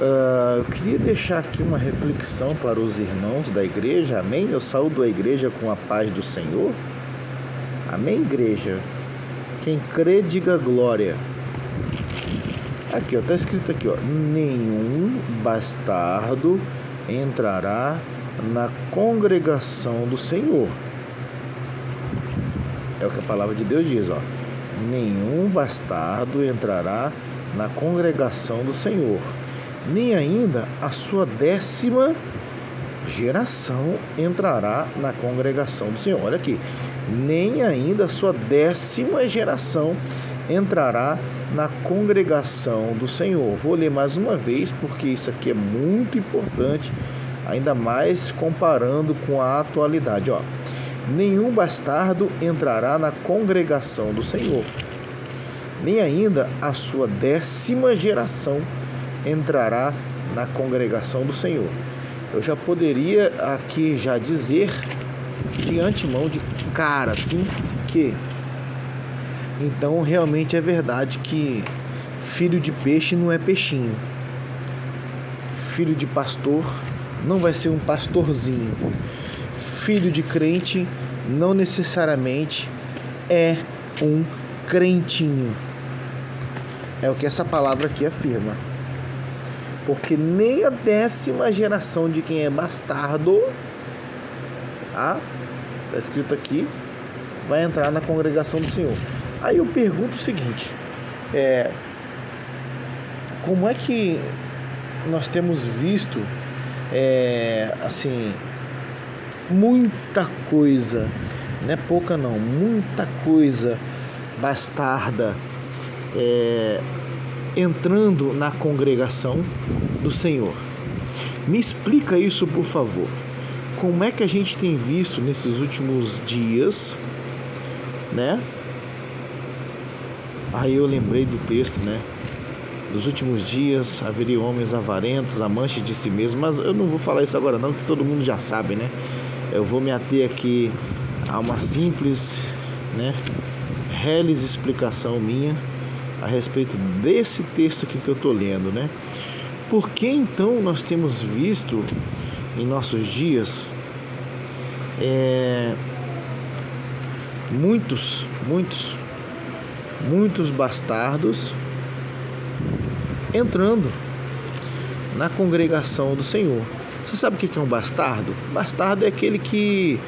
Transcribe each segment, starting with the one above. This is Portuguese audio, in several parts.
Eu queria deixar aqui uma reflexão para os irmãos da igreja, amém? Eu saúdo a igreja com a paz do Senhor, amém, igreja? Quem crê, diga glória. Aqui, está escrito aqui, nenhum bastardo entrará na congregação do Senhor. É o que a palavra de Deus diz, nenhum bastardo entrará na congregação do Senhor, nem ainda a sua 10ª geração entrará na congregação do Senhor. Olha aqui, nem ainda a sua 10ª geração entrará na congregação do Senhor. Vou ler mais uma vez, porque isso aqui é muito importante, ainda mais comparando com a atualidade. Nenhum bastardo entrará na congregação do Senhor, nem ainda a sua 10ª geração entrará na congregação do Senhor. Eu já poderia aqui já dizer de antemão, de cara assim, que então realmente é verdade que filho de peixe não é peixinho. Filho de pastor não vai ser um pastorzinho. Filho de crente não necessariamente é um crentinho. É o que essa palavra aqui afirma. Porque nem a 10ª geração de quem é bastardo, está escrito aqui, vai entrar na congregação do Senhor. Aí eu pergunto o seguinte, como é que nós temos visto, assim, muita coisa, não é pouca não, muita coisa bastarda entrando na congregação do Senhor. Me explica isso, por favor. Como é que a gente tem visto nesses últimos dias, né? Aí eu lembrei do texto, né? Nos últimos dias haveria homens avarentos, amantes de si mesmos, mas eu não vou falar isso agora não, que todo mundo já sabe, né? Eu vou me ater aqui a uma simples, né, reles explicação minha a respeito desse texto aqui que eu estou lendo, né? Por que então nós temos visto em nossos dias muitos bastardos entrando na congregação do Senhor? Você sabe o que é um bastardo? Bastardo é aquele que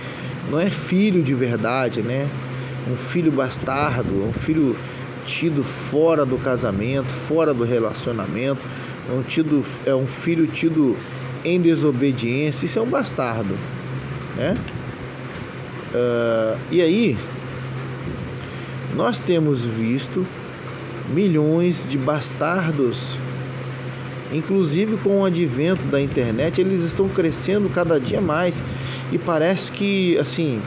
não é filho de verdade, né? Um filho bastardo, um filho tido fora do casamento, fora do relacionamento, é um filho tido em desobediência. Isso é um bastardo, né? E aí, nós temos visto milhões de bastardos, inclusive com o advento da internet, eles estão crescendo cada dia mais e parece que, assim,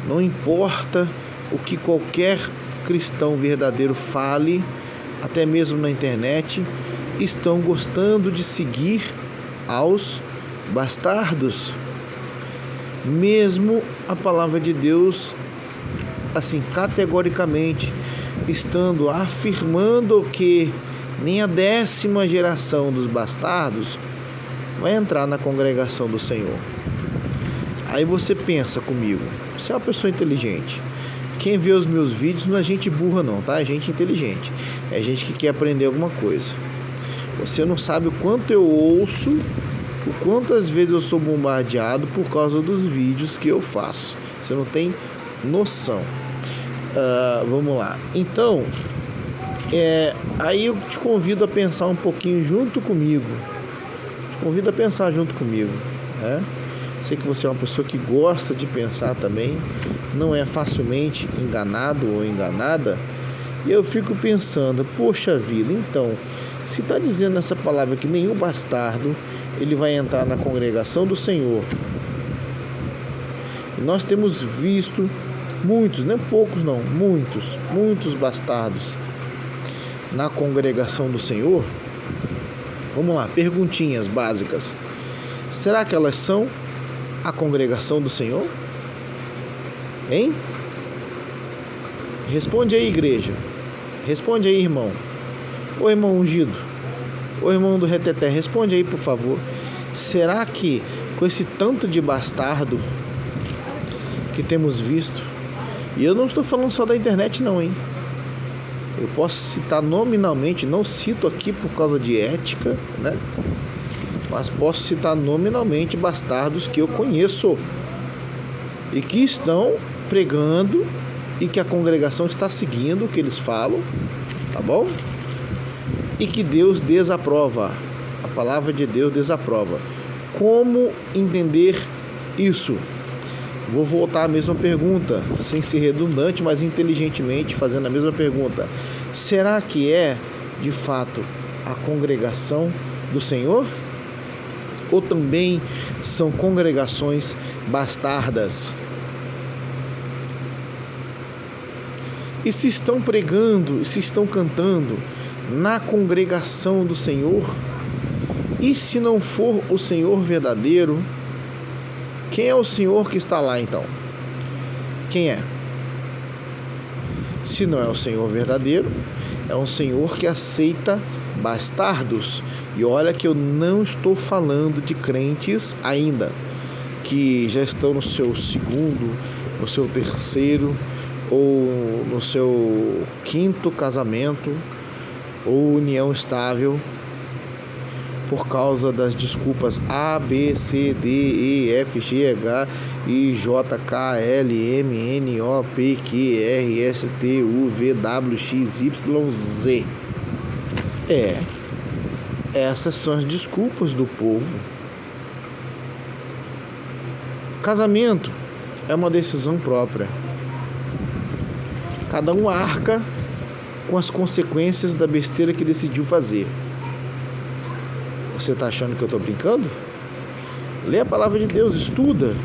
não importa o que qualquer cristão verdadeiro fale, até mesmo na internet, estão gostando de seguir aos bastardos, mesmo a palavra de Deus, assim, categoricamente, estando afirmando que nem a 10ª geração dos bastardos vai entrar na congregação do Senhor. Aí você pensa comigo, você é uma pessoa inteligente. Quem vê os meus vídeos não é gente burra não, tá? É gente inteligente. É gente que quer aprender alguma coisa. Você não sabe o quanto eu ouço, o quantas vezes eu sou bombardeado por causa dos vídeos que eu faço. Você não tem noção. Vamos lá. Então, aí eu te convido a pensar um pouquinho junto comigo. Né? Sei que você é uma pessoa que gosta de pensar também, não é facilmente enganado ou enganada. E eu fico pensando, poxa vida, então, se está dizendo essa palavra que nenhum bastardo ele vai entrar na congregação do Senhor, e nós temos visto muitos, não poucos não, muitos bastardos na congregação do Senhor. Vamos lá, perguntinhas básicas. Será que elas são a congregação do Senhor? Hein? Responde aí, igreja. Responde aí, irmão. Ô irmão ungido, Ô irmão do Reteté, responde aí, por favor. Será que com esse tanto de bastardo que temos visto, e eu não estou falando só da internet não, hein? Eu posso citar nominalmente, não cito aqui por causa de ética, né? Mas posso citar nominalmente bastardos que eu conheço e que estão pregando e que a congregação está seguindo o que eles falam, tá bom? E que Deus desaprova, a palavra de Deus desaprova. Como entender isso? Vou voltar à mesma pergunta, sem ser redundante, mas inteligentemente fazendo a mesma pergunta. Será que é, de fato, a congregação do Senhor? Ou também são congregações bastardas? E se estão pregando, se estão cantando na congregação do Senhor, e se não for o Senhor verdadeiro, quem é o Senhor que está lá então? Quem é? Se não é o Senhor verdadeiro, é um Senhor que aceita bastardos. E olha que eu não estou falando de crentes ainda, que já estão no seu segundo, no seu terceiro, ou no seu quinto casamento, ou união estável, por causa das desculpas A, B, C, D, E, F, G, H, I, J, K, L, M, N, O, P, Q, R, S, T, U, V, W, X, Y, Z. Essas são as desculpas do povo. Casamento é uma decisão própria. Cada um arca com as consequências da besteira que decidiu fazer. Você está achando que eu estou brincando? Lê a palavra de Deus, estuda.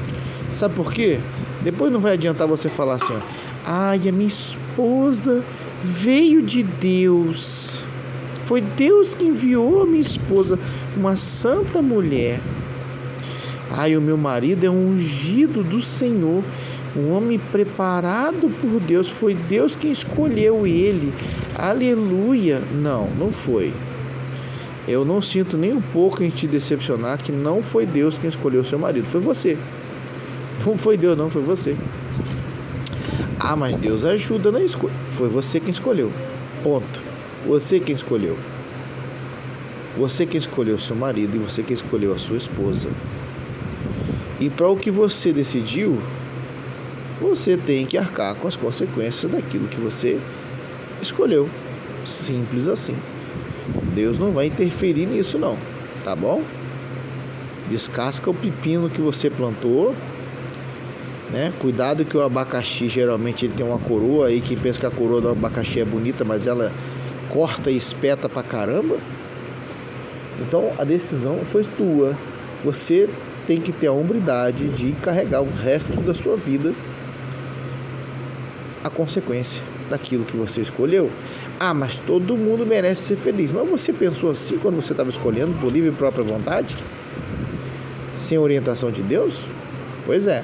Sabe por quê? Depois não vai adiantar você falar assim, ai, a minha esposa veio de Deus. Foi Deus que enviou a minha esposa, uma santa mulher. Ai, o meu marido é um ungido do Senhor, um homem preparado por Deus. Foi Deus quem escolheu ele. Aleluia. Não foi. Eu não sinto nem um pouco em te decepcionar que não foi Deus quem escolheu o seu marido, foi você. Não foi Deus, não, foi você. Ah, mas Deus ajuda na escolha. Foi você quem escolheu. Ponto. Você quem escolheu. Você quem escolheu o seu marido e você quem escolheu a sua esposa. E para o que você decidiu, você tem que arcar com as consequências daquilo que você escolheu. Simples assim. Deus não vai interferir nisso não, tá bom? Descasca o pepino que você plantou, né? Cuidado que o abacaxi geralmente ele tem uma coroa, aí quem pensa que a coroa do abacaxi é bonita, mas ela corta e espeta pra caramba. Então a decisão foi tua. Você tem que ter a hombridade de carregar o resto da sua vida a consequência daquilo que você escolheu. Ah, mas todo mundo merece ser feliz. Mas você pensou assim quando você estava escolhendo por livre e própria vontade? Sem orientação de Deus? Pois é.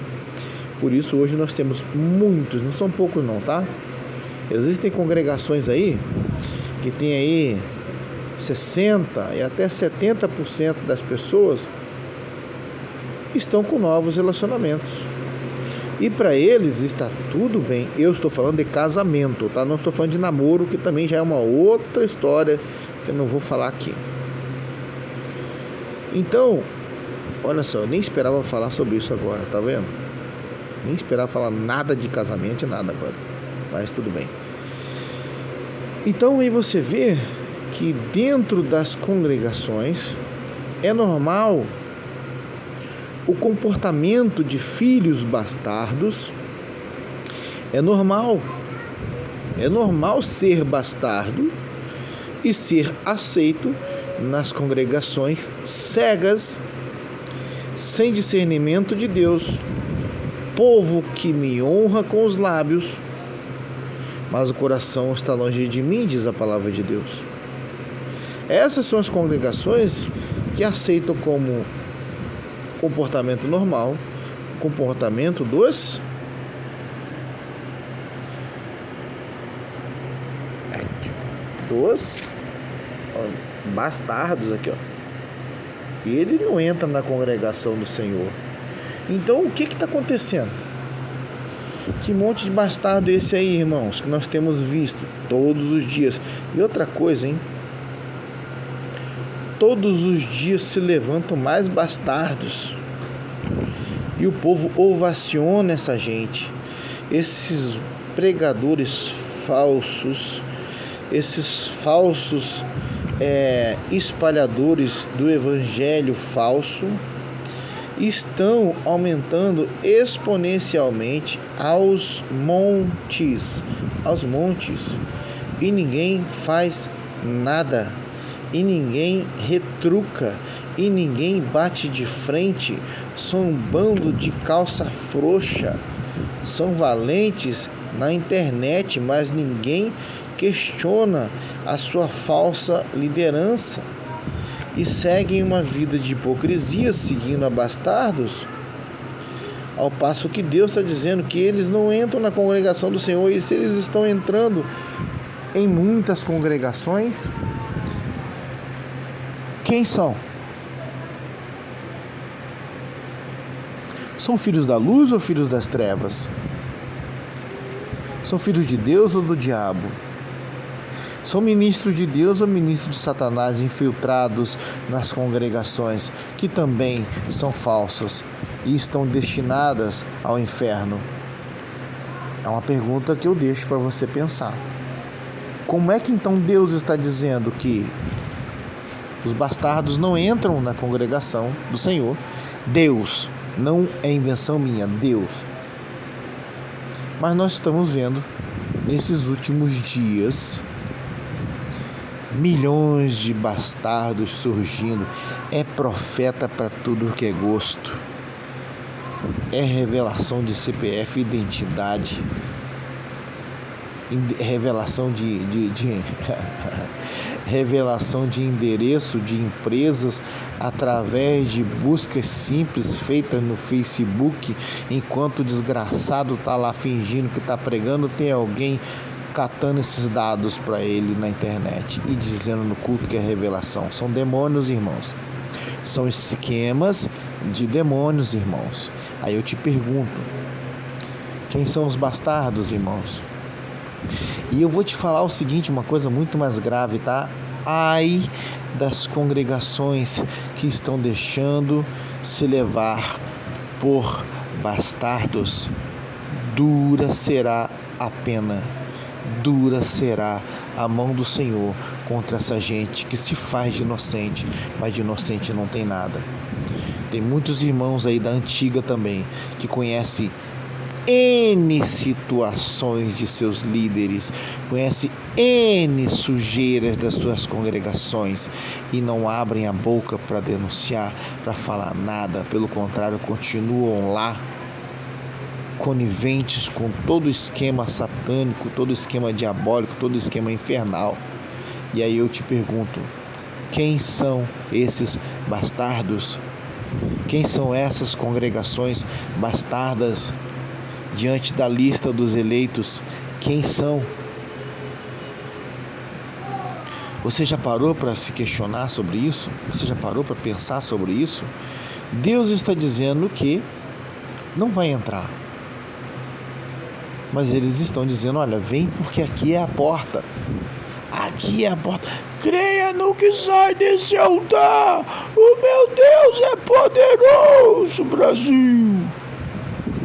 Por isso hoje nós temos muitos, não são poucos não, tá? Existem congregações aí que tem aí 60% e até 70% das pessoas estão com novos relacionamentos. E para eles está tudo bem. Eu estou falando de casamento, tá? Não estou falando de namoro, que também já é uma outra história que eu não vou falar aqui. Então, olha só, eu nem esperava falar sobre isso agora, tá vendo? Nem esperava falar nada de casamento, nada agora. Mas tudo bem. Então aí você vê que dentro das congregações é normal o comportamento de filhos bastardos. É normal ser bastardo e ser aceito nas congregações cegas, sem discernimento de Deus. Povo que me honra com os lábios, mas o coração está longe de mim, diz a palavra de Deus. Essas são as congregações que aceitam como comportamento normal, comportamento dos bastardos aqui, ó. Ele não entra na congregação do Senhor. Então o que está acontecendo? Que monte de bastardo esse aí, irmãos, que nós temos visto todos os dias. E outra coisa, hein? Todos os dias se levantam mais bastardos. E o povo ovaciona essa gente. Esses pregadores falsos, esses falsos espalhadores do evangelho falso, estão aumentando exponencialmente aos montes, e ninguém faz nada, e ninguém retruca, e ninguém bate de frente. São um bando de calça frouxa, são valentes na internet, mas ninguém questiona a sua falsa liderança. E seguem uma vida de hipocrisia, seguindo a bastardos, ao passo que Deus está dizendo que eles não entram na congregação do Senhor. E se eles estão entrando em muitas congregações, quem são? São filhos da luz ou filhos das trevas? São filhos de Deus ou do diabo? São ministros de Deus ou ministros de Satanás infiltrados nas congregações, que também são falsas e estão destinadas ao inferno? É uma pergunta que eu deixo para você pensar. Como é que então Deus está dizendo que os bastardos não entram na congregação do Senhor? Deus, não é invenção minha, Deus. Mas nós estamos vendo nesses últimos dias milhões de bastardos surgindo. É profeta para tudo que é gosto. É revelação de CPF, identidade, revelação de revelação de endereço de empresas através de buscas simples feitas no Facebook. Enquanto o desgraçado está lá fingindo que está pregando, tem alguém catando esses dados para ele na internet e dizendo no culto que é revelação. São demônios, irmãos. São esquemas de demônios, irmãos. Aí eu te pergunto, quem são os bastardos, irmãos? E eu vou te falar o seguinte, uma coisa muito mais grave, tá? Ai das congregações que estão deixando se levar por bastardos. Dura será a pena, dura será a mão do Senhor contra essa gente que se faz de inocente, mas de inocente não tem nada. Tem muitos irmãos aí da antiga também que conhecem N situações de seus líderes, conhece N sujeiras das suas congregações e não abrem a boca para denunciar, para falar nada. Pelo contrário, continuam lá coniventes com todo o esquema satânico, todo o esquema diabólico, todo o esquema infernal. E aí eu te pergunto, quem são esses bastardos? Quem são essas congregações bastardas diante da lista dos eleitos? Quem são? Você já parou para se questionar sobre isso? Você já parou para pensar sobre isso? Deus está dizendo que não vai entrar. Mas eles estão dizendo, olha, vem porque aqui é a porta. Aqui é a porta. Creia no que sai desse altar. O meu Deus é poderoso, Brasil.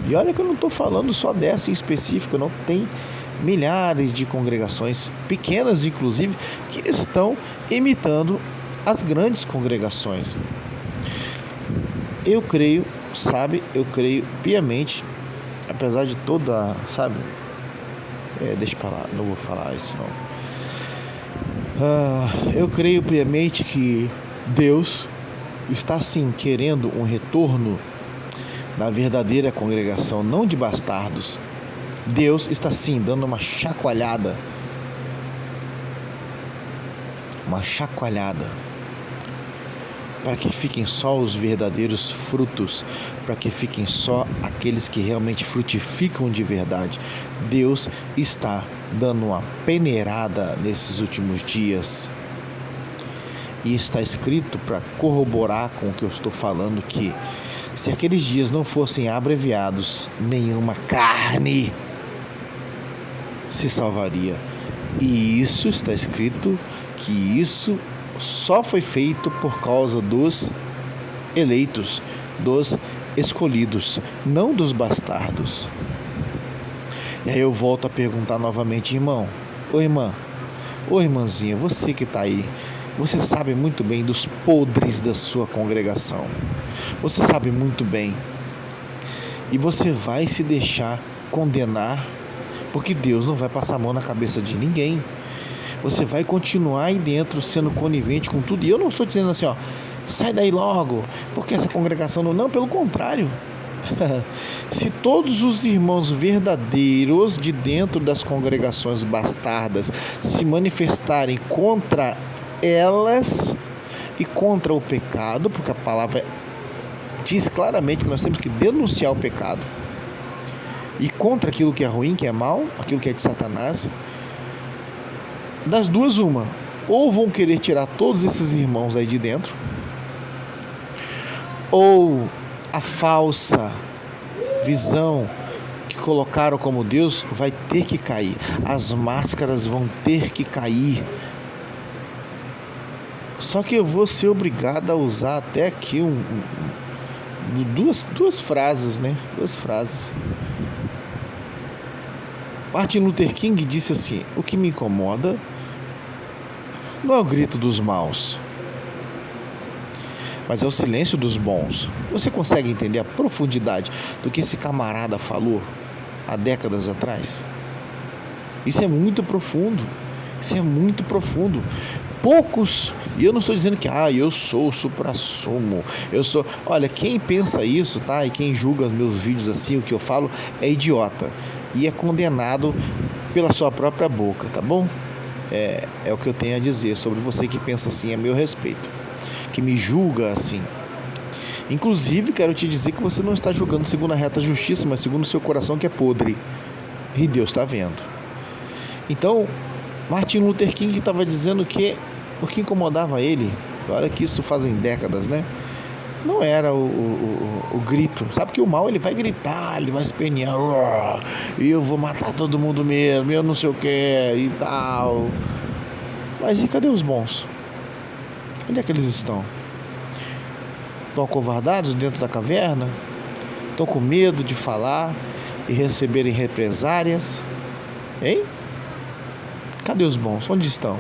E olha que eu não estou falando só dessa em específico, não. Tem milhares de congregações, pequenas inclusive, que estão imitando as grandes congregações. Eu creio piamente, apesar de toda, deixa pra lá, não vou falar isso não. Eu creio piamente que Deus está sim querendo um retorno da verdadeira congregação, não de bastardos. Deus está sim dando uma chacoalhada, para que fiquem só os verdadeiros frutos, para que fiquem só aqueles que realmente frutificam de verdade. Deus está dando uma peneirada nesses últimos dias. E está escrito para corroborar com o que eu estou falando, que se aqueles dias não fossem abreviados, nenhuma carne se salvaria. E isso está escrito, que isso só foi feito por causa dos eleitos, dos escolhidos, não dos bastardos. E aí eu volto a perguntar novamente, irmão, ô irmã, ô irmãzinha, você que está aí, você sabe muito bem dos podres da sua congregação. Você sabe muito bem. E você vai se deixar condenar, porque Deus não vai passar a mão na cabeça de ninguém. Você vai continuar aí dentro sendo conivente com tudo. E eu não estou dizendo assim, ó, sai daí logo, porque essa congregação não, pelo contrário. Se todos os irmãos verdadeiros de dentro das congregações bastardas se manifestarem contra elas e contra o pecado, porque a palavra diz claramente que nós temos que denunciar o pecado, e contra aquilo que é ruim, que é mal, aquilo que é de Satanás, das duas uma, ou vão querer tirar todos esses irmãos aí de dentro, ou a falsa visão que colocaram como Deus vai ter que cair, as máscaras vão ter que cair. Só que eu vou ser obrigado a usar até aqui duas frases, né? Duas frases. Martin Luther King disse assim: o que me incomoda não é o grito dos maus, mas é o silêncio dos bons. Você consegue entender a profundidade do que esse camarada falou há décadas atrás? Isso é muito profundo. Isso é muito profundo. Poucos, e eu não estou dizendo que eu sou o suprassumo, eu sou, olha, quem pensa isso, tá? E quem julga os meus vídeos assim, o que eu falo, é idiota e é condenado pela sua própria boca, tá bom? É o que eu tenho a dizer sobre você que pensa assim a meu respeito, que me julga assim. Inclusive, quero te dizer que você não está julgando segundo a reta justiça, mas segundo o seu coração, que é podre, e Deus está vendo. Então, Martin Luther King estava dizendo que o que incomodava ele, olha que isso fazem décadas, né? Não era o grito. Sabe que o mal, ele vai gritar, ele vai espernear, e eu vou matar todo mundo mesmo, eu não sei o que e tal. Mas e cadê os bons? Onde é que eles estão? Estão acovardados dentro da caverna? Estão com medo de falar e receberem represárias? Hein? Cadê os bons? Onde estão?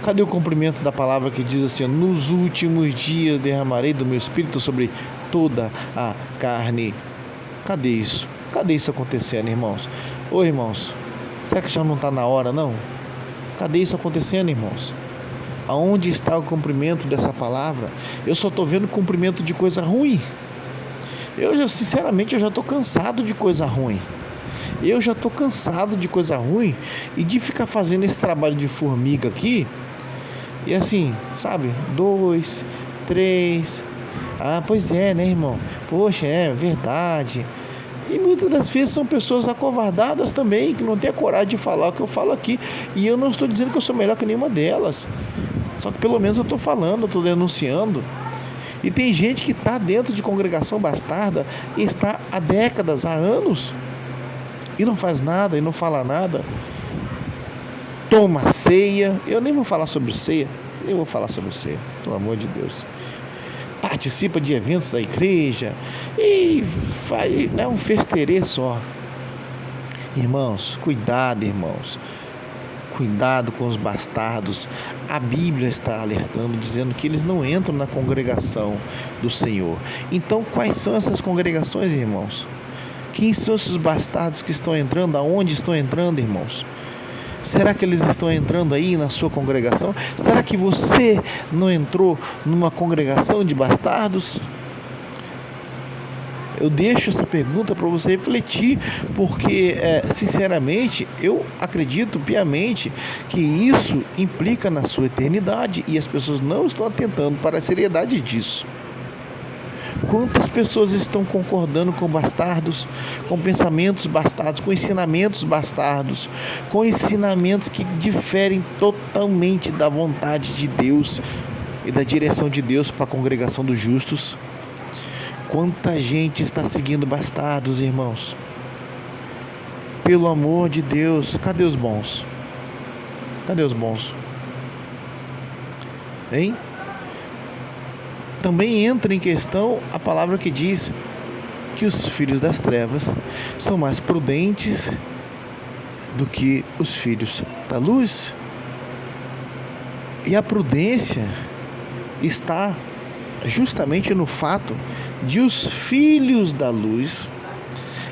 Cadê o cumprimento da palavra que diz assim: nos últimos dias derramarei do meu espírito sobre toda a carne? Cadê isso? Cadê isso acontecendo, irmãos? Ô irmãos, será que já não está na hora, não? Cadê isso acontecendo, irmãos? Aonde está o cumprimento dessa palavra? Eu só estou vendo o cumprimento de coisa ruim. Sinceramente, eu já estou cansado de coisa ruim. Eu já estou cansado de coisa ruim e de ficar fazendo esse trabalho de formiga aqui. E assim, sabe? 2, 3. Pois é, né, irmão? Poxa, é verdade. E muitas das vezes são pessoas acovardadas também, que não têm a coragem de falar o que eu falo aqui. E eu não estou dizendo que eu sou melhor que nenhuma delas. Só que pelo menos eu estou falando, eu estou denunciando. E tem gente que está dentro de congregação bastarda e está há décadas, há anos, e não faz nada, e não fala nada. Toma ceia. Eu nem vou falar sobre ceia. Pelo amor de Deus. Participa de eventos da igreja e vai, né, um festerê só. Irmãos, cuidado, irmãos. Cuidado com os bastardos. A Bíblia está alertando, dizendo que eles não entram na congregação do Senhor. Então, quais são essas congregações, irmãos? Quem são esses bastardos que estão entrando? Aonde estão entrando, irmãos? Será que eles estão entrando aí na sua congregação? Será que você não entrou numa congregação de bastardos? Eu deixo essa pergunta para você refletir, porque, sinceramente, eu acredito piamente que isso implica na sua eternidade e as pessoas não estão atentando para a seriedade disso. Quantas pessoas estão concordando com bastardos, com pensamentos bastardos, com ensinamentos bastardos, com ensinamentos que diferem totalmente da vontade de Deus e da direção de Deus para a congregação dos justos? Quanta gente está seguindo bastardos, irmãos? Pelo amor de Deus, cadê os bons? Cadê os bons? Hein? Também entra em questão a palavra que diz que os filhos das trevas são mais prudentes do que os filhos da luz. E a prudência está justamente no fato de os filhos da luz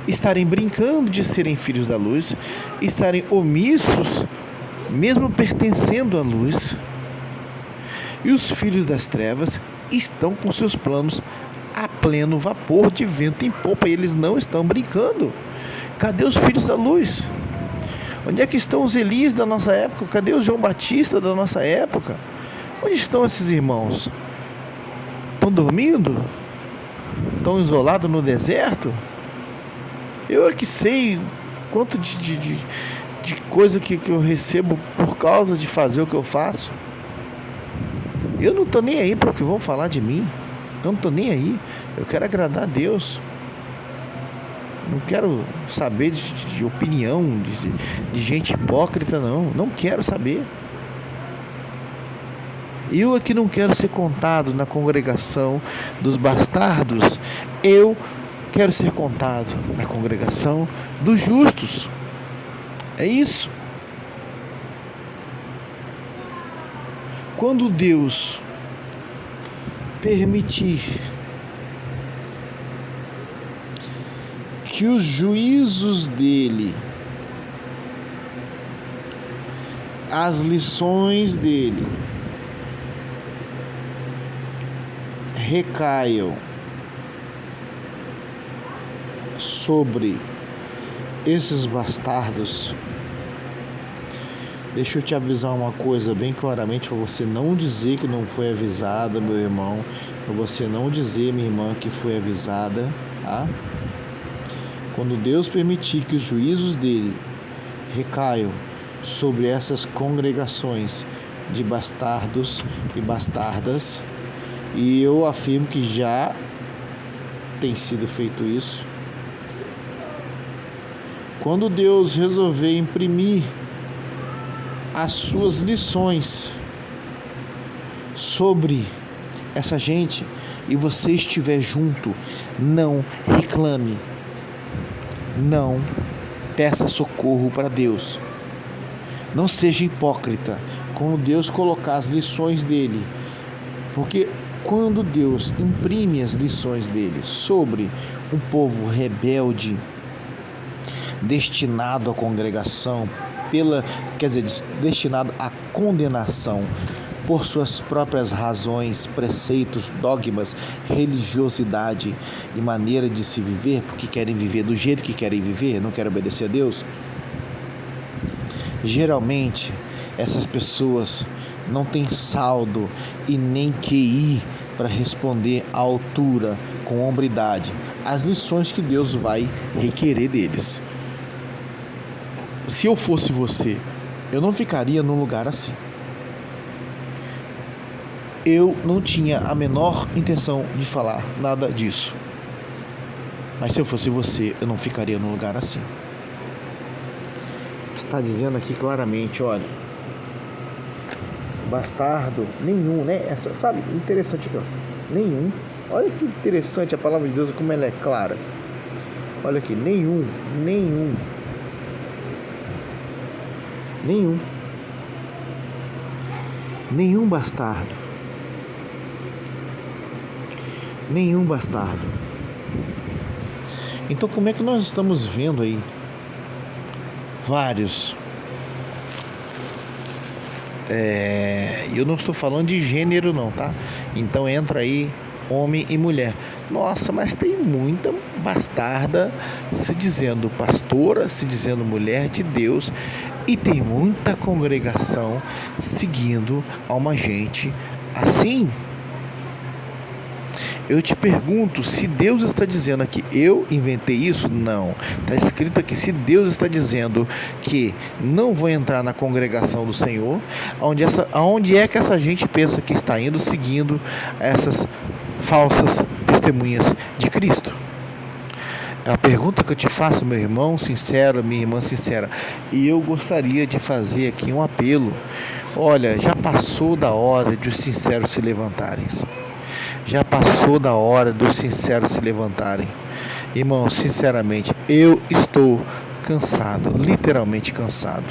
estarem brincando de serem filhos da luz, estarem omissos, mesmo pertencendo à luz, e os filhos das trevas estão com seus planos a pleno vapor, de vento em popa, e eles não estão brincando. Cadê os filhos da luz? Onde é que estão os Elias da nossa época? Cadê o João Batista da nossa época? Onde estão esses irmãos? Estão dormindo? Estão isolados no deserto? Eu é que sei quanto de coisa que eu recebo por causa de fazer o que eu faço. Eu não estou nem aí para o que vão falar de mim. Eu não estou nem aí. Eu quero agradar a Deus. Não quero saber de opinião, de gente hipócrita, não. Não quero saber. Eu é que não quero ser contado na congregação dos bastardos. Eu quero ser contado na congregação dos justos. É isso. Quando Deus permitir que os juízos dele, as lições dele, recaiam sobre esses bastardos, deixa eu te avisar uma coisa bem claramente, para você não dizer que não foi avisada, meu irmão, para você não dizer, minha irmã, que foi avisada, tá? Quando Deus permitir que os juízos dele recaiam sobre essas congregações de bastardos e bastardas, e eu afirmo que já tem sido feito isso, quando Deus resolver imprimir as suas lições sobre essa gente e você estiver junto, não reclame, não peça socorro para Deus, não seja hipócrita quando Deus colocar as lições dele, porque quando Deus imprime as lições dele sobre um povo rebelde, destinado à congregação, destinado à condenação por suas próprias razões, preceitos, dogmas, religiosidade e maneira de se viver, porque querem viver do jeito que querem viver, não querem obedecer a Deus. Geralmente, essas pessoas não têm saldo e nem QI para responder à altura, com hombridade, as lições que Deus vai requerer deles. Se eu fosse você, eu não ficaria num lugar assim. Eu não tinha a menor intenção de falar nada disso. Mas se eu fosse você, eu não ficaria num lugar assim. Está dizendo aqui claramente, olha, bastardo nenhum, né? Sabe, interessante aqui, ó. Nenhum. Olha que interessante a palavra de Deus, como ela é clara. Olha aqui, nenhum bastardo. Nenhum bastardo. Então, como é que nós estamos vendo aí vários? Eu não estou falando de gênero não, tá? Então entra aí homem e mulher. Nossa, mas tem muita bastarda se dizendo pastora, se dizendo mulher de Deus, e tem muita congregação seguindo a uma gente assim. Eu te pergunto, se Deus está dizendo aqui, eu inventei isso? Não. Está escrito aqui, se Deus está dizendo que não vou entrar na congregação do Senhor, aonde é que essa gente pensa que está indo seguindo essas falsas testemunhas de Cristo? É a pergunta que eu te faço, meu irmão sincero, minha irmã sincera. E eu gostaria de fazer aqui um apelo. Olha, já passou da hora de os sinceros se levantarem. Já passou da hora dos sinceros se levantarem. Irmão, sinceramente, eu estou cansado, literalmente cansado,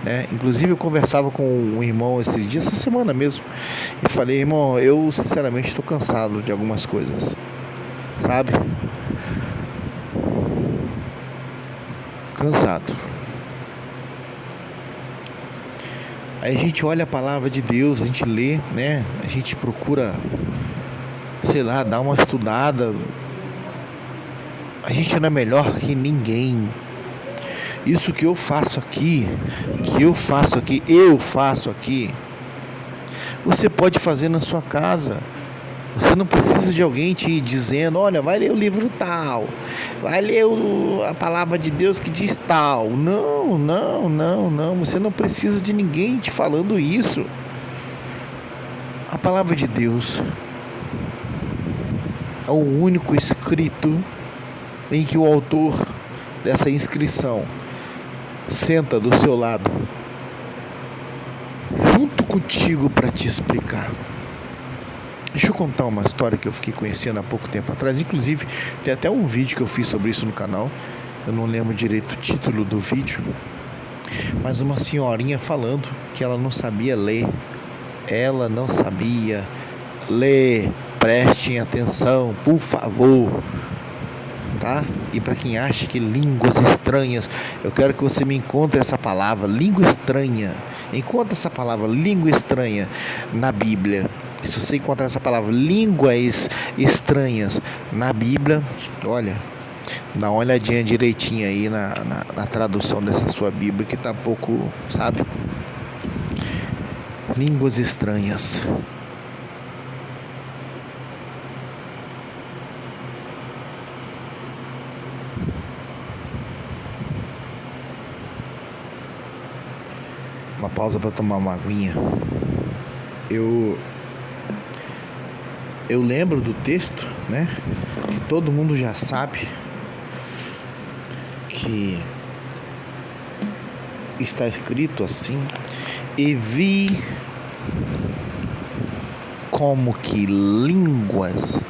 né? Inclusive eu conversava com um irmão esses dias, essa semana mesmo, e falei, irmão, eu sinceramente estou cansado de algumas coisas, sabe? Cansado. Aí a gente olha a palavra de Deus, a gente lê, né? A gente procura, sei lá, dar uma estudada. A gente não é melhor que ninguém. Isso que eu faço aqui, eu faço aqui, você pode fazer na sua casa. Você não precisa de alguém te dizendo, olha, vai ler o livro tal, vai ler a palavra de Deus que diz tal. Não, você não precisa de ninguém te falando isso. A palavra de Deus é o único escrito em que o autor dessa inscrição senta do seu lado, junto contigo, para te explicar. Deixa eu contar uma história que eu fiquei conhecendo há pouco tempo atrás. Inclusive, tem até um vídeo que eu fiz sobre isso no canal. Eu não lembro direito o título do vídeo. Mas uma senhorinha falando que ela não sabia ler. Ela não sabia ler. Prestem atenção, por favor. Tá? E para quem acha que línguas estranhas, eu quero que você me encontre essa palavra, língua estranha. Encontre essa palavra, língua estranha, na Bíblia. E se você encontrar essa palavra, línguas estranhas, na Bíblia, olha, dá uma olhadinha direitinho aí na tradução dessa sua Bíblia, que tá um pouco, sabe? Línguas estranhas. Uma pausa para tomar uma aguinha. Eu lembro do texto, né? Que todo mundo já sabe, que está escrito assim: e vi como que línguas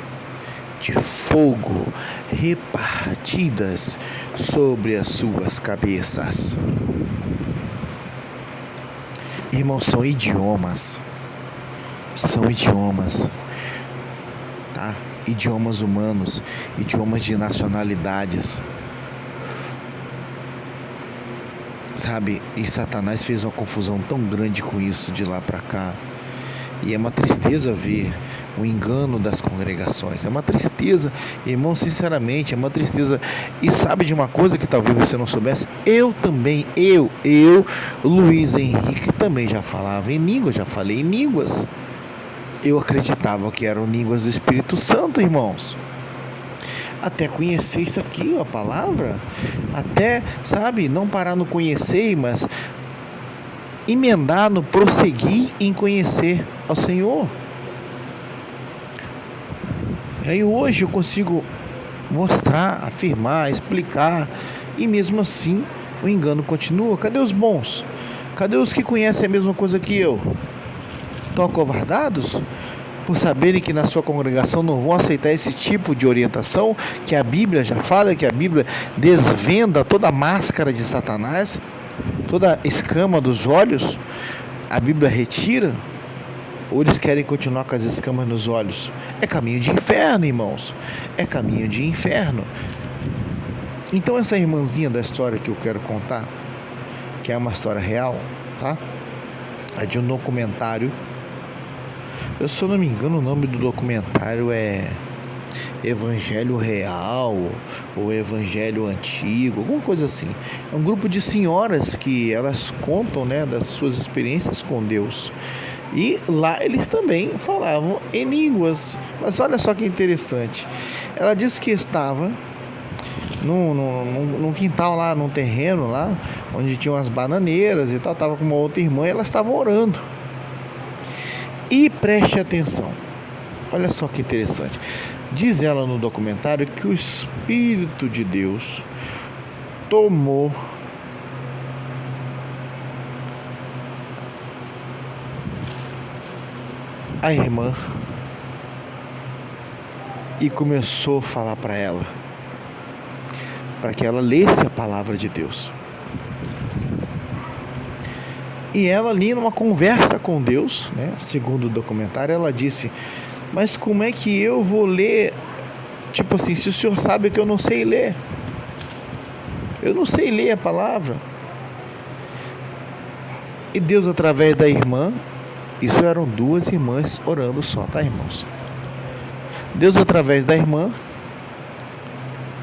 de fogo repartidas sobre as suas cabeças. Irmãos, são idiomas, tá? Idiomas humanos, idiomas de nacionalidades, sabe? E Satanás fez uma confusão tão grande com isso de lá para cá. E é uma tristeza ver o engano das congregações. É uma tristeza, irmão, sinceramente, é uma tristeza. E sabe de uma coisa que talvez você não soubesse? Eu também, Luiz Henrique, também já falava em línguas, já falei em línguas. Eu acreditava que eram línguas do Espírito Santo, irmãos. Até conhecer isso aqui, a palavra. Até, sabe, não parar no conhecer, mas emendar no prosseguir em conhecer ao Senhor. E aí hoje eu consigo mostrar, afirmar, explicar, e mesmo assim o engano continua. Cadê os bons? Cadê os que conhecem a mesma coisa que eu? Estão acovardados por saberem que na sua congregação não vão aceitar esse tipo de orientação, que a Bíblia já fala, que a Bíblia desvenda toda a máscara de Satanás, toda a escama dos olhos, a Bíblia retira? Ou eles querem continuar com as escamas nos olhos? É caminho de inferno, irmãos. É caminho de inferno. Então essa irmãzinha da história que eu quero contar, que é uma história real, tá? É de um documentário. Se eu não me engano, o nome do documentário é Evangelho Real ou Evangelho Antigo, alguma coisa assim. É um grupo de senhoras que elas contam, né, das suas experiências com Deus. E lá eles também falavam em línguas. Mas olha só que interessante. Ela disse que estava num quintal lá, num terreno lá, onde tinha umas bananeiras e tal. Estava com uma outra irmã e elas estavam orando. E preste atenção. Olha só que interessante. Diz ela no documentário que o Espírito de Deus tomou a irmã e começou a falar para ela, para que ela lesse a palavra de Deus. E ela ali numa conversa com Deus, né, segundo o documentário, ela disse: mas como é que eu vou ler? Tipo assim, se o senhor sabe que eu não sei ler. Eu não sei ler a palavra. E Deus, através da irmã, isso eram duas irmãs orando só, tá, irmãos? Deus, através da irmã,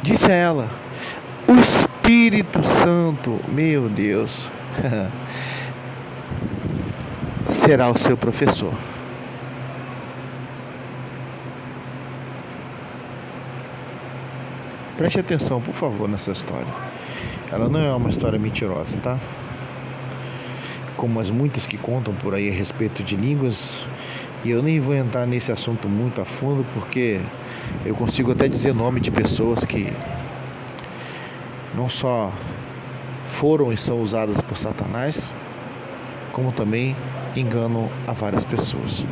disse a ela: o Espírito Santo, meu Deus, será o seu professor. Preste atenção, por favor, nessa história. Ela não é uma história mentirosa, tá? Como as muitas que contam por aí a respeito de línguas. E eu nem vou entrar nesse assunto muito a fundo, porque eu consigo até dizer nome de pessoas que não só foram e são usadas por Satanás, como também enganam a várias pessoas.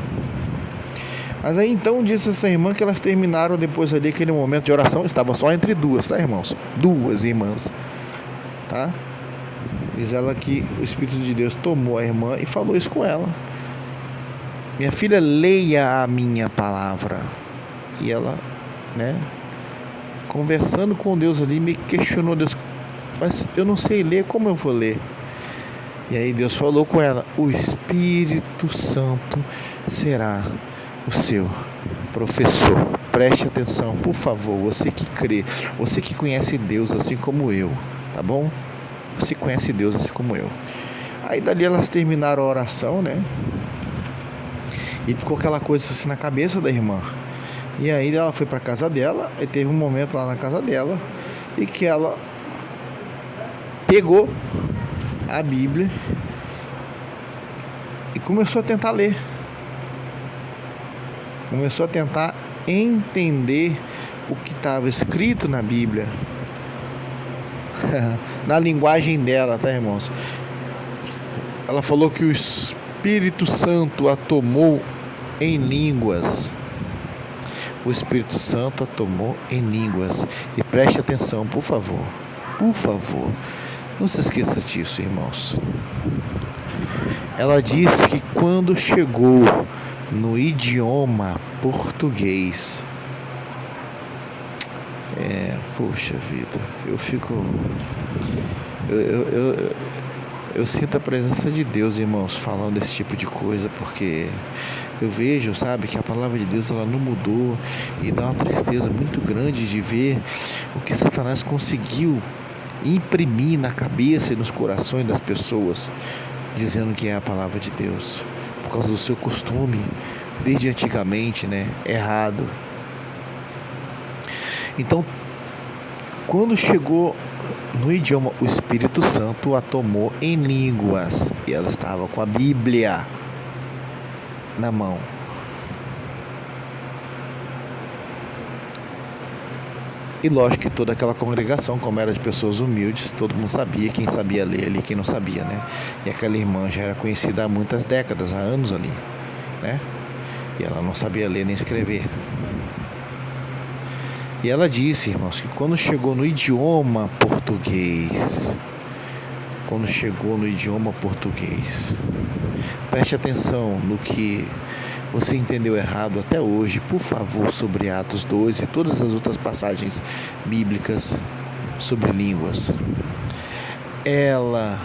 Mas aí então disse essa irmã que elas terminaram depois ali aquele momento de oração. Estava só entre duas, tá, irmãos? Duas irmãs, tá? Diz ela que o Espírito de Deus tomou a irmã e falou isso com ela: minha filha, leia a minha palavra. E ela, né, conversando com Deus ali, me questionou: Deus, mas eu não sei ler, como eu vou ler? E aí Deus falou com ela: o Espírito Santo será o seu professor. Preste atenção, por favor, você que crê, você que conhece Deus assim como eu, tá bom? Você conhece Deus assim como eu. Aí dali elas terminaram a oração, né? E ficou aquela coisa assim na cabeça da irmã. E aí ela foi para casa dela, e teve um momento lá na casa dela e que ela pegou a Bíblia e começou a tentar ler. Começou a tentar entender o que estava escrito na Bíblia. Na linguagem dela, tá, irmãos? Ela falou que o Espírito Santo a tomou em línguas. O Espírito Santo a tomou em línguas. E preste atenção, por favor. Por favor. Não se esqueça disso, irmãos. Ela disse que quando chegou no idioma português, puxa vida, eu fico... Eu sinto a presença de Deus, irmãos, falando esse tipo de coisa, porque eu vejo, sabe, que a palavra de Deus ela não mudou, e dá uma tristeza muito grande de ver o que Satanás conseguiu imprimir na cabeça e nos corações das pessoas, dizendo que é a palavra de Deus, por causa do seu costume, desde antigamente, né, errado. Então, quando chegou no idioma, o Espírito Santo a tomou em línguas, e ela estava com a Bíblia na mão. E lógico que toda aquela congregação, como era de pessoas humildes, todo mundo sabia, quem sabia ler ali, quem não sabia, né? E aquela irmã já era conhecida há muitas décadas, há anos ali, né? E ela não sabia ler nem escrever. E ela disse, irmãos, que quando chegou no idioma português, preste atenção no que você entendeu errado até hoje, por favor, sobre Atos 2 e todas as outras passagens bíblicas sobre línguas. Ela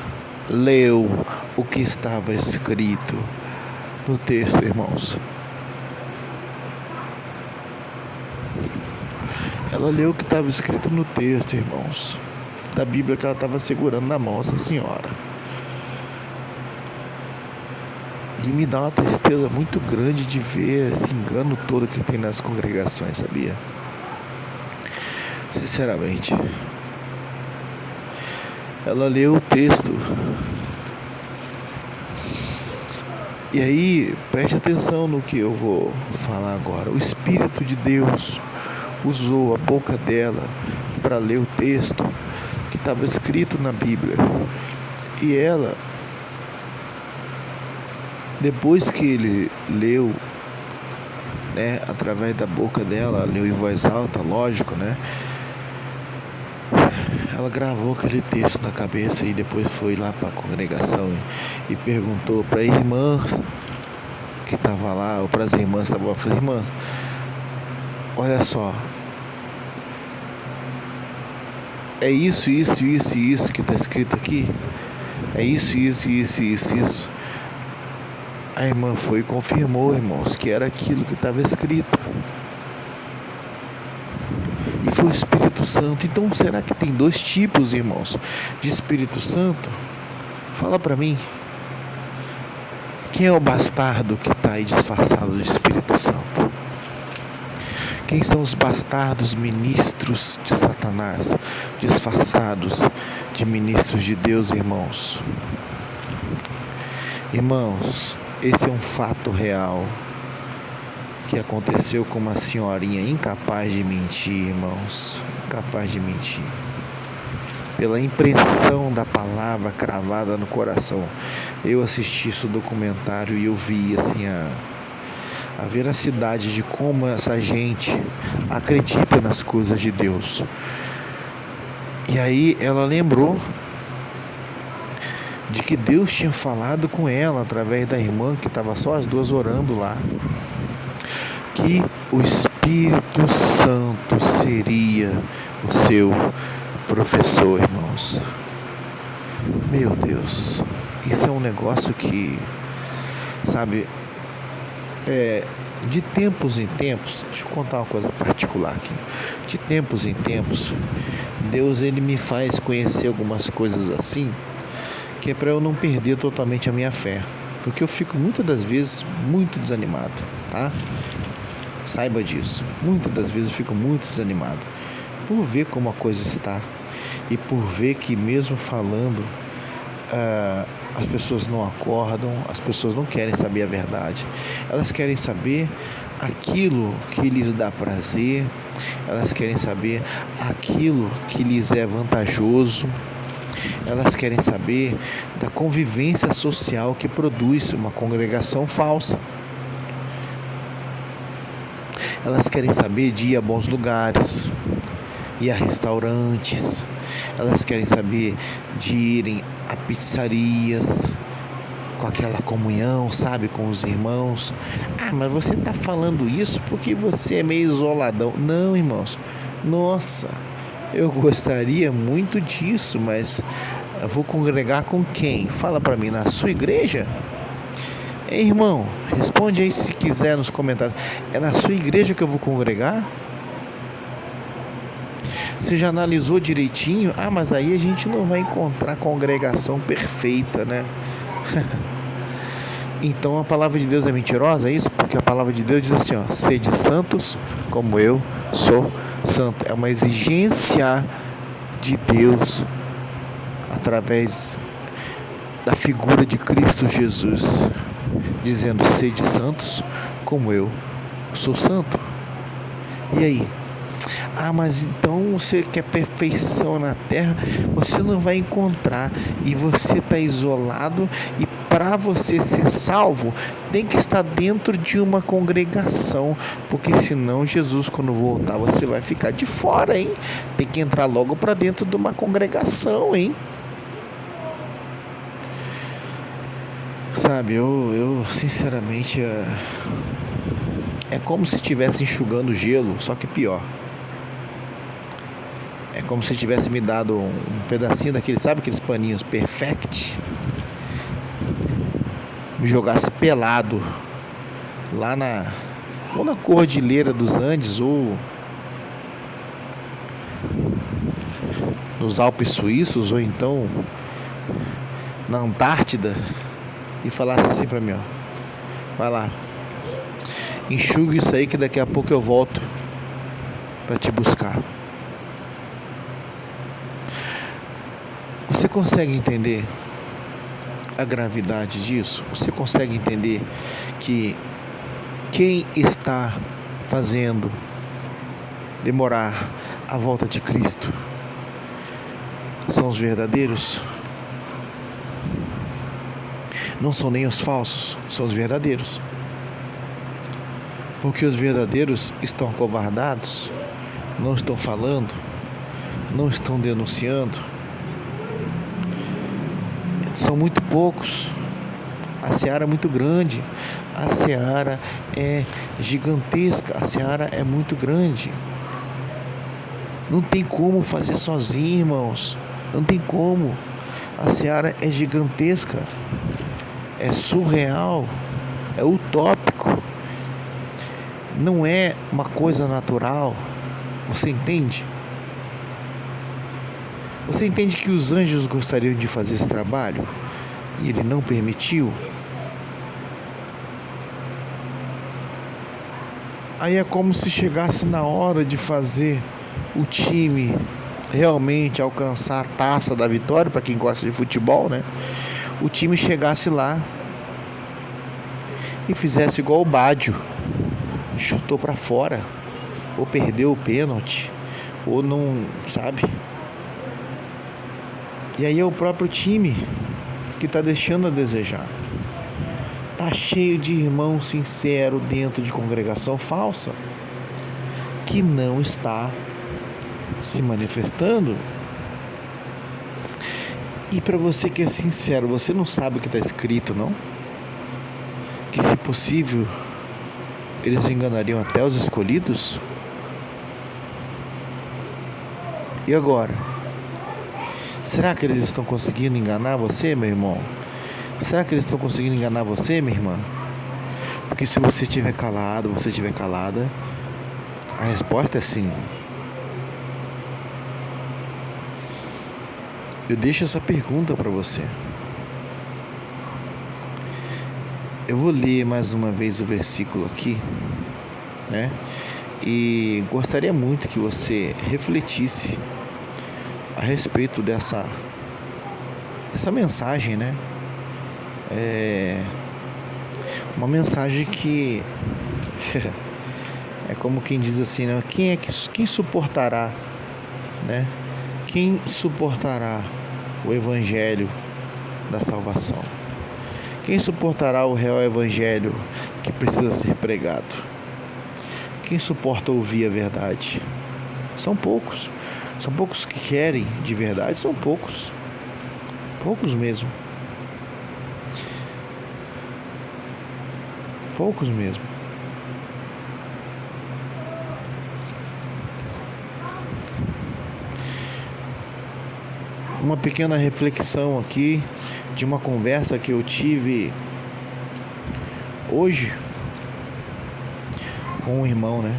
leu o que estava escrito no texto, irmãos. Ela leu o que estava escrito no texto, irmãos, da Bíblia que ela estava segurando na mão, essa senhora. E me dá uma tristeza muito grande de ver esse engano todo que tem nas congregações, sabia? Sinceramente. Ela leu o texto. E aí, preste atenção no que eu vou falar agora. O Espírito de Deus usou a boca dela para ler o texto que estava escrito na Bíblia. E ela, depois que ele leu, né, através da boca dela, leu em voz alta, lógico, né? Ela gravou aquele texto na cabeça e depois foi lá para a congregação e perguntou para a irmã que estava lá, ou para as irmãs que estavam lá, falei, irmãs, olha só, é isso que está escrito aqui? É isso. A irmã foi e confirmou, irmãos, que era aquilo que estava escrito. E foi o Espírito Santo. Então, será que tem dois tipos, irmãos, de Espírito Santo? Fala para mim. Quem é o bastardo que está aí disfarçado do Espírito Santo? Quem são os bastardos ministros de Satanás, disfarçados de ministros de Deus, irmãos? Irmãos, esse é um fato real que aconteceu com uma senhorinha incapaz de mentir, irmãos, incapaz de mentir. Pela impressão da palavra cravada no coração. Eu assisti esse documentário e eu vi assim a veracidade de como essa gente acredita nas coisas de Deus. E aí ela lembrou de que Deus tinha falado com ela através da irmã, que estava só as duas orando lá, que o Espírito Santo seria o seu professor, irmãos. Meu Deus, isso é um negócio que, sabe, de tempos em tempos, deixa eu contar uma coisa particular aqui. De tempos em tempos, Deus ele me faz conhecer algumas coisas assim, que é para eu não perder totalmente a minha fé, porque eu fico muitas das vezes muito desanimado, tá? Saiba disso. Muitas das vezes eu fico muito desanimado por ver como a coisa está e por ver que mesmo falando as pessoas não acordam, as pessoas não querem saber a verdade. Elas querem saber aquilo que lhes dá prazer, elas querem saber aquilo que lhes é vantajoso, elas querem saber da convivência social que produz uma congregação falsa. Elas querem saber de ir a bons lugares, ir a restaurantes. Elas querem saber de irem a pizzarias, com aquela comunhão, sabe, com os irmãos. Ah, mas você está falando isso porque você é meio isoladão. Não, irmãos. Nossa, eu gostaria muito disso, mas eu vou congregar com quem? Fala para mim, na sua igreja? Ei, irmão, responde aí se quiser nos comentários. É na sua igreja que eu vou congregar? Você já analisou direitinho? Ah, mas aí a gente não vai encontrar a congregação perfeita, né? Então a palavra de Deus é mentirosa, é isso? Porque a palavra de Deus diz assim, ó, sede santos como eu sou santo. É uma exigência de Deus através da figura de Cristo Jesus, dizendo, sede santos como eu sou santo. E aí? Ah, mas então você quer perfeição na terra, você não vai encontrar, e você está isolado, e para você ser salvo, tem que estar dentro de uma congregação, porque senão Jesus, quando voltar, você vai ficar de fora, hein? Tem que entrar logo para dentro de uma congregação, hein? Sabe, eu sinceramente, é como se estivesse enxugando gelo, só que pior. É como se tivesse me dado um pedacinho daquele, sabe aqueles paninhos Perfect? Me jogasse pelado lá ou na Cordilheira dos Andes, ou nos Alpes Suíços, ou então na Antártida, e falasse assim pra mim, ó, Vai lá. Enxuga isso aí que daqui a pouco eu volto para te buscar. Você consegue entender a gravidade disso? Você consegue entender que quem está fazendo demorar a volta de Cristo são os verdadeiros? Não são nem os falsos, são os verdadeiros. Porque os verdadeiros estão acovardados, não estão falando, não estão denunciando. São muito poucos. A seara é muito grande. A seara é gigantesca. A seara é muito grande. Não tem como fazer sozinho, irmãos. Não tem como. A seara é gigantesca. É surreal. É utópico. Não é uma coisa natural. Você entende? Você entende que os anjos gostariam de fazer esse trabalho e ele não permitiu? Aí é como se chegasse na hora de fazer o time realmente alcançar a taça da vitória, para quem gosta de futebol, né? O time chegasse lá e fizesse igual o Bádio, chutou para fora, ou perdeu o pênalti, ou não, sabe? E aí é o próprio time que está deixando a desejar. Tá cheio de irmão sincero dentro de congregação falsa que não está se manifestando. E para você que é sincero, você não sabe o que está escrito, não? Que se possível eles enganariam até os escolhidos? E agora? Será que eles estão conseguindo enganar você, meu irmão? Será que eles estão conseguindo enganar você, minha irmã? Porque se você estiver calado, você estiver calada, a resposta é sim. Eu deixo essa pergunta para você. Eu vou ler mais uma vez o versículo aqui, né? E gostaria muito que você refletisse a respeito dessa mensagem, né? Uma mensagem que é como quem diz assim, né? Quem suportará, né? Quem suportará o evangelho da salvação? Quem suportará o real evangelho que precisa ser pregado? Quem suporta ouvir a verdade? São poucos. São poucos que querem de verdade, são poucos. Poucos mesmo. Poucos mesmo. Uma pequena reflexão aqui de uma conversa que eu tive hoje com um irmão, né?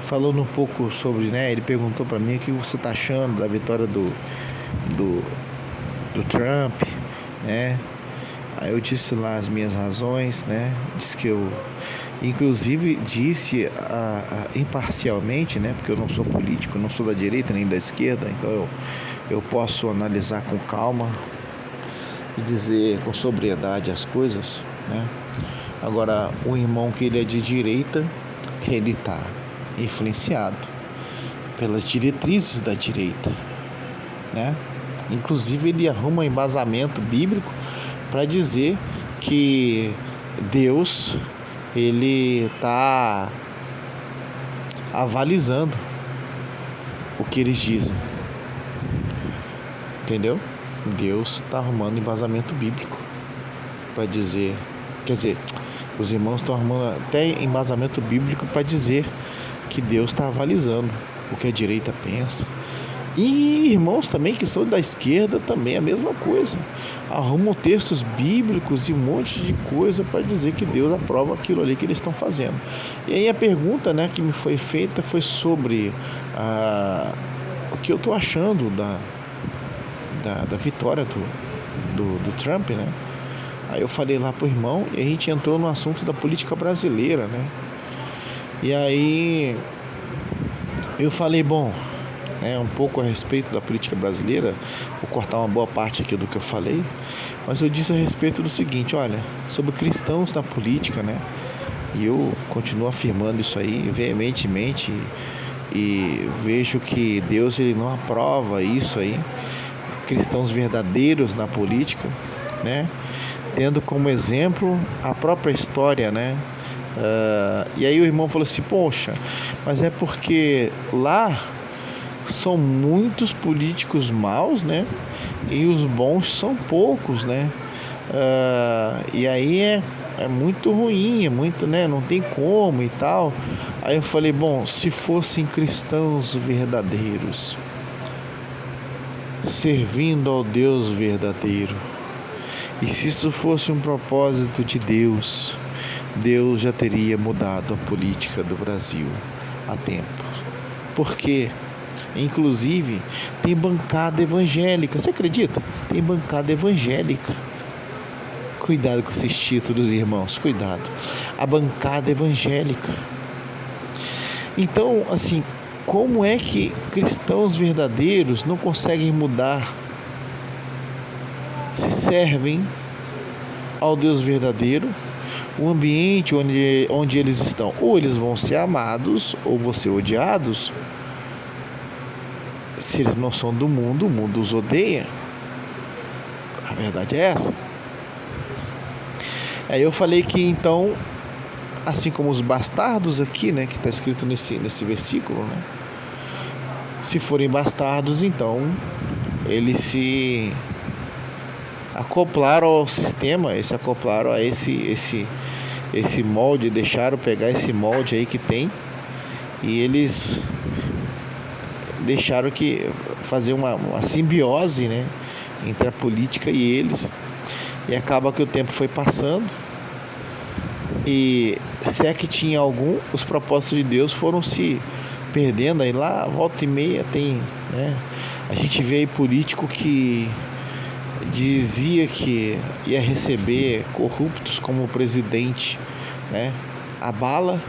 Falando um pouco sobre, né? Ele perguntou para mim o que você tá achando da vitória do Trump, né? Aí eu disse lá as minhas razões, né? Disse que eu, inclusive, disse imparcialmente, né? Porque eu não sou político, não sou da direita nem da esquerda, então eu posso analisar com calma e dizer com sobriedade as coisas, né? Agora, o irmão que ele é de direita, ele está influenciado pelas diretrizes da direita, né? Inclusive ele arruma embasamento bíblico para dizer que Deus, ele está avalizando o que eles dizem, entendeu? Deus está arrumando embasamento bíblico para dizer, quer dizer, os irmãos estão arrumando até embasamento bíblico para dizer que Deus está avalizando o que a direita pensa. E irmãos também que são da esquerda também a mesma coisa. Arrumam textos bíblicos e um monte de coisa para dizer que Deus aprova aquilo ali que eles estão fazendo. E aí a pergunta, né, que me foi feita foi sobre o que eu estou achando da vitória do Trump, né? Aí eu falei lá pro irmão e a gente entrou no assunto da política brasileira, né? E aí eu falei, bom, um pouco a respeito da política brasileira, vou cortar uma boa parte aqui do que eu falei, mas eu disse a respeito do seguinte, olha, sobre cristãos na política, né? E eu continuo afirmando isso aí veementemente e vejo que Deus ele não aprova isso aí, cristãos verdadeiros na política, né? Tendo como exemplo a própria história, né? E aí o irmão falou assim, poxa, mas é porque lá são muitos políticos maus, né? E os bons são poucos, né? E aí é muito ruim, é muito, né? Não tem como e tal. Aí eu falei, bom, se fossem cristãos verdadeiros, servindo ao Deus verdadeiro, e se isso fosse um propósito de Deus, Deus já teria mudado a política do Brasil há tempo. Porque, inclusive, tem bancada evangélica. Você acredita? Tem bancada evangélica. Cuidado com esses títulos, irmãos. Cuidado. A bancada evangélica. Então, assim, como é que cristãos verdadeiros não conseguem mudar? Se servem ao Deus verdadeiro, o ambiente onde eles estão, ou eles vão ser amados ou vão ser odiados. Se eles não são do mundo, o mundo os odeia. A verdade é essa. Aí eu falei que então, assim como os bastardos aqui, né, que está escrito nesse versículo, né, se forem bastardos, então eles se acoplaram ao sistema, se acoplaram a esse molde, deixaram pegar esse molde aí que tem, e eles deixaram que fazer uma simbiose, né, entre a política e eles, e acaba que o tempo foi passando, e se é que tinha algum, os propósitos de Deus foram se perdendo. Aí lá, volta e meia tem, né, a gente vê aí político que dizia que ia receber corruptos como presidente, né, a bala,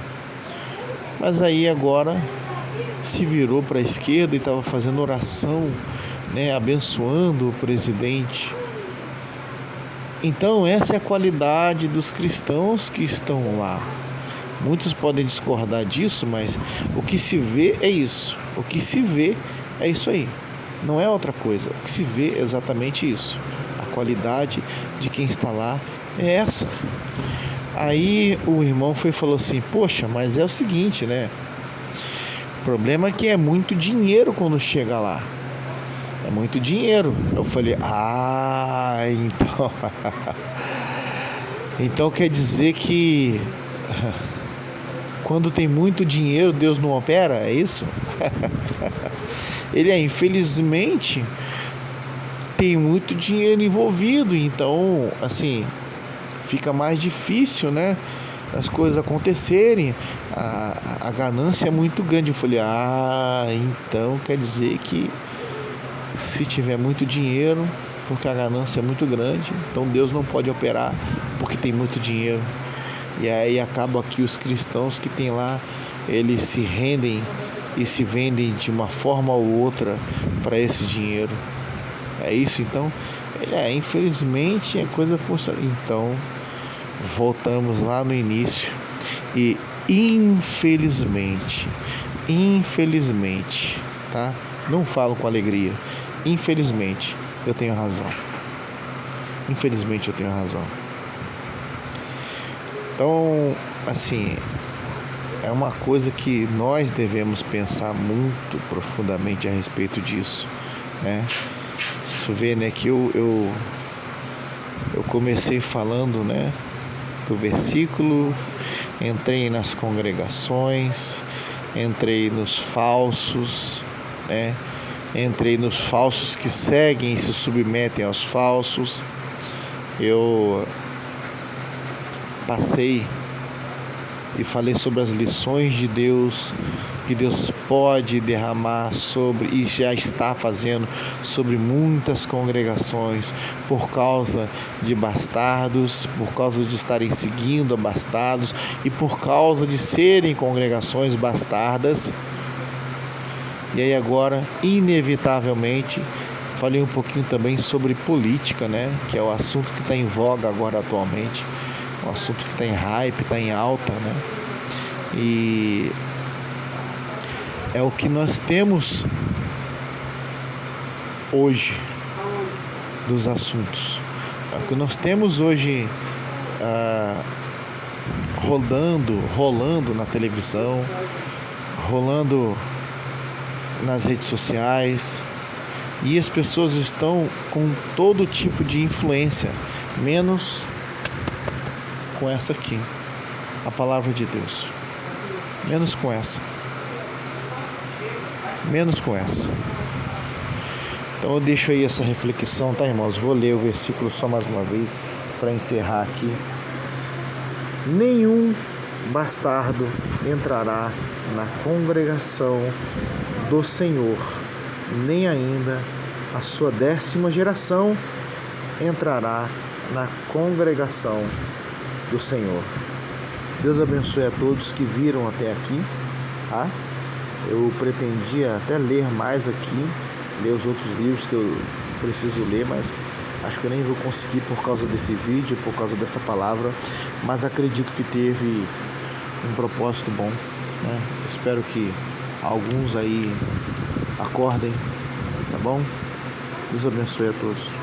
mas aí agora se virou para a esquerda e estava fazendo oração, né, abençoando o presidente. Então essa é a qualidade dos cristãos que estão lá. Muitos podem discordar disso, mas o que se vê é isso. O que se vê é isso aí. Não é outra coisa. O que se vê é exatamente isso. A qualidade de quem está lá é essa. Aí o irmão falou assim, poxa, mas é o seguinte, né? O problema é que é muito dinheiro quando chega lá. É muito dinheiro. Eu falei, então... então quer dizer que quando tem muito dinheiro, Deus não opera? É isso? Infelizmente, tem muito dinheiro envolvido. Então, assim, fica mais difícil, né, as coisas acontecerem. A ganância é muito grande. Eu falei, então quer dizer que se tiver muito dinheiro, porque a ganância é muito grande, então Deus não pode operar porque tem muito dinheiro. E aí acaba que os cristãos que tem lá, eles se rendem e se vendem de uma forma ou outra para esse dinheiro. É isso então? Infelizmente a coisa funciona. Então voltamos lá no início e infelizmente, tá? Não falo com alegria. Infelizmente, eu tenho razão. Então, assim, é uma coisa que nós devemos pensar muito profundamente a respeito disso, né? Isso vê, né, que eu comecei falando, né, do versículo, entrei nas congregações, entrei nos falsos, né? Entrei nos falsos que seguem e se submetem aos falsos. Eu passei e falei sobre as lições de Deus, que Deus pode derramar sobre, e já está fazendo, sobre muitas congregações, por causa de bastardos, por causa de estarem seguindo a bastardos e por causa de serem congregações bastardas. E aí agora, inevitavelmente, falei um pouquinho também sobre política, né? Que é o assunto que está em voga agora atualmente, um assunto que está em hype, está em alta, né? E é o que nós temos hoje dos assuntos. É o que nós temos hoje rolando na televisão, rolando nas redes sociais, e as pessoas estão com todo tipo de influência, menos com essa aqui, a palavra de Deus. Menos com essa. Então eu deixo aí essa reflexão, tá, irmãos? Vou ler o versículo só mais uma vez para encerrar aqui. Nenhum bastardo entrará na congregação do Senhor, nem ainda a sua 10ª geração entrará na congregação do Senhor. Deus abençoe a todos que viram até aqui, tá? Eu pretendia até ler mais aqui, ler os outros livros que eu preciso ler, mas acho que eu nem vou conseguir por causa desse vídeo, por causa dessa palavra, mas acredito que teve um propósito bom, né? Espero que alguns aí acordem, tá bom? Deus abençoe a todos.